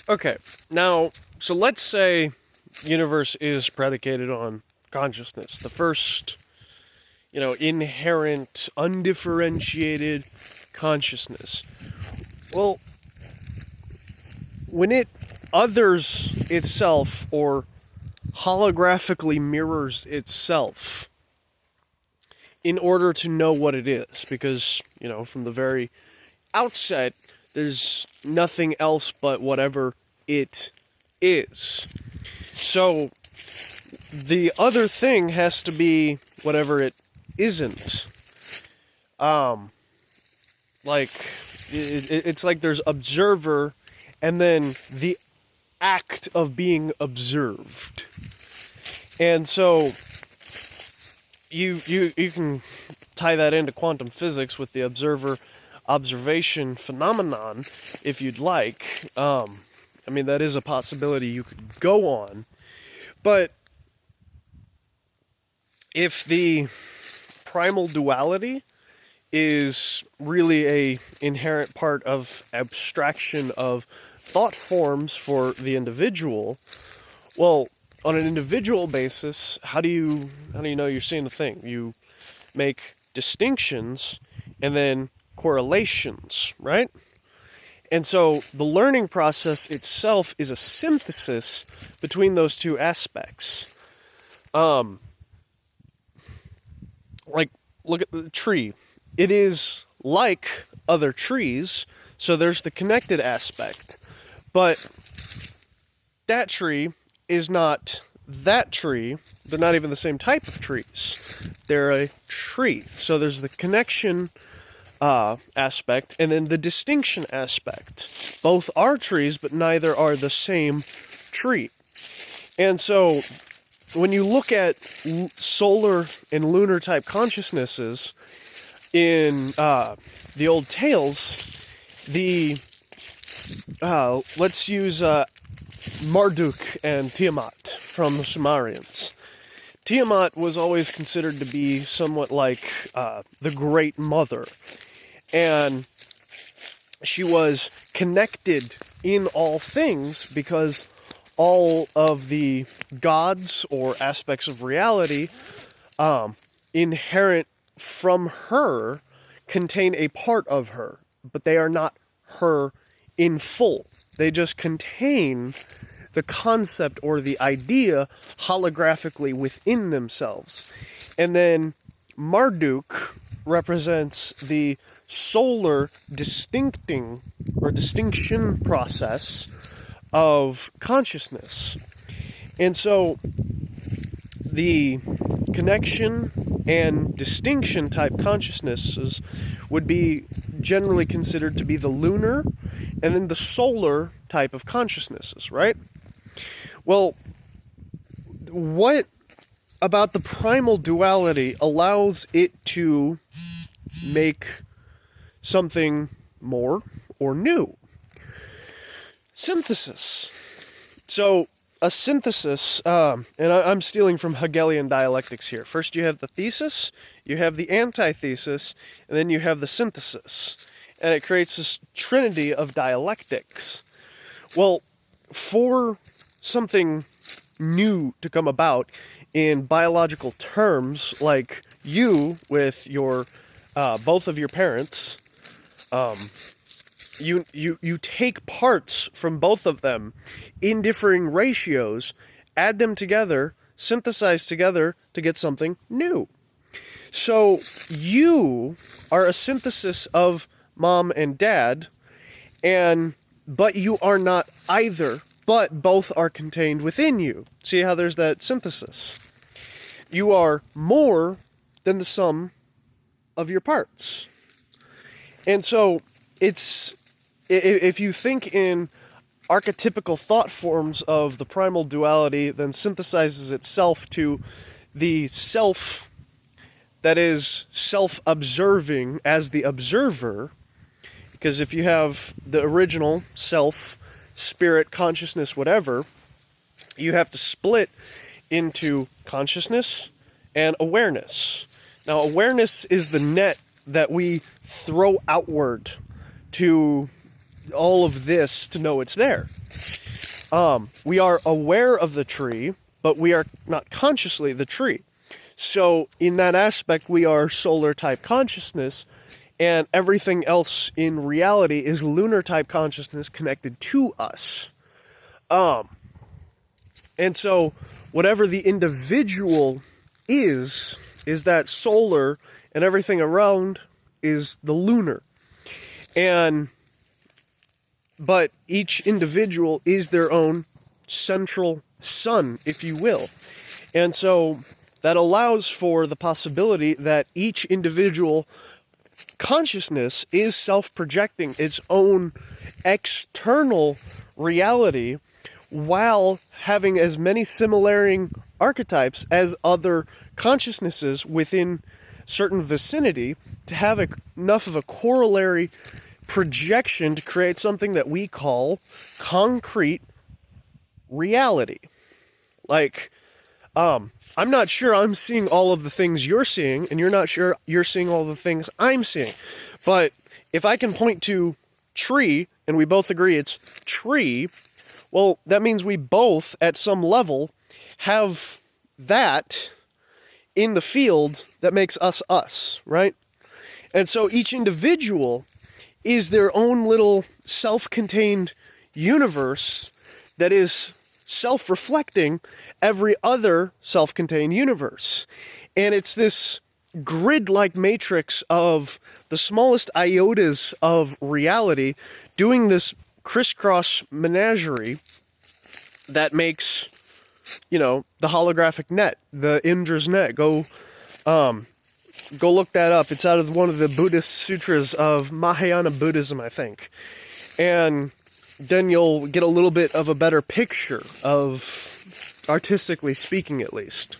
Okay, now, so let's say universe is predicated on consciousness, the first, inherent, undifferentiated consciousness. Well, when it others itself or holographically mirrors itself in order to know what it is, because, from the very outset, there's nothing else but whatever it is. So the other thing has to be whatever it isn't. Like it's like there's observer, and then the act of being observed. And so you can tie that into quantum physics with the observer observation phenomenon if you'd like. That is a possibility you could go on. But if the primal duality is really a inherent part of abstraction of thought forms for the individual, well, on an individual basis, how do you know you're seeing the thing? You make distinctions and then correlations, right? And so the learning process itself is a synthesis between those two aspects. Like, look at the tree. It is like other trees, so there's the connected aspect. But that tree is not that tree. They're not even the same type of trees. They're a tree. So there's the connection aspect and then the distinction aspect. Both are trees, but neither are the same tree. And so when you look at solar and lunar type consciousnesses in the old tales, let's use Marduk and Tiamat from the Sumerians. Tiamat was always considered to be somewhat like the Great Mother, and she was connected in all things because all of the gods or aspects of reality inherent from her contain a part of her, but they are not her in full. They just contain the concept or the idea holographically within themselves. And then Marduk represents the solar distinction process of consciousness. And so the connection and distinction type consciousnesses would be generally considered to be the lunar and then the solar type of consciousnesses, right? Well, what about the primal duality allows it to make something more or new? Synthesis. So a synthesis, and I'm stealing from Hegelian dialectics here. First you have the thesis, you have the antithesis, and then you have the synthesis. And it creates this trinity of dialectics. Well, for something new to come about in biological terms, like you with your both of your parents, you take parts from both of them in differing ratios, add them together, synthesize together to get something new. So you are a synthesis of mom and dad, but you are not either, but both are contained within you. See how there's that synthesis? You are more than the sum of your parts. And so if you think in archetypical thought forms of the primal duality, then synthesizes itself to the self that is self-observing as the observer, because if you have the original self, spirit, consciousness, whatever, you have to split into consciousness and awareness. Now, awareness is the net that we throw outward to all of this to know it's there. We are aware of the tree, but we are not consciously the tree. So in that aspect, we are solar type consciousness, and everything else in reality is lunar type consciousness connected to us. And so whatever the individual is that solar, and everything around is the lunar. But each individual is their own central sun, if you will. And so that allows for the possibility that each individual consciousness is self-projecting its own external reality while having as many similar archetypes as other consciousnesses within certain vicinity to have enough of a corollary projection to create something that we call concrete reality. Like, I'm not sure I'm seeing all of the things you're seeing, and you're not sure you're seeing all the things I'm seeing. But if I can point to tree, and we both agree it's tree, well, that means we both, at some level, have that in the field that makes us us, right? And so each individual is their own little self-contained universe that is self-reflecting every other self-contained universe. And it's this grid-like matrix of the smallest iotas of reality doing this crisscross menagerie that makes, the holographic net, the Indra's net. Go look that up. It's out of one of the Buddhist sutras of Mahayana Buddhism, I think. And then you'll get a little bit of a better picture of, artistically speaking at least.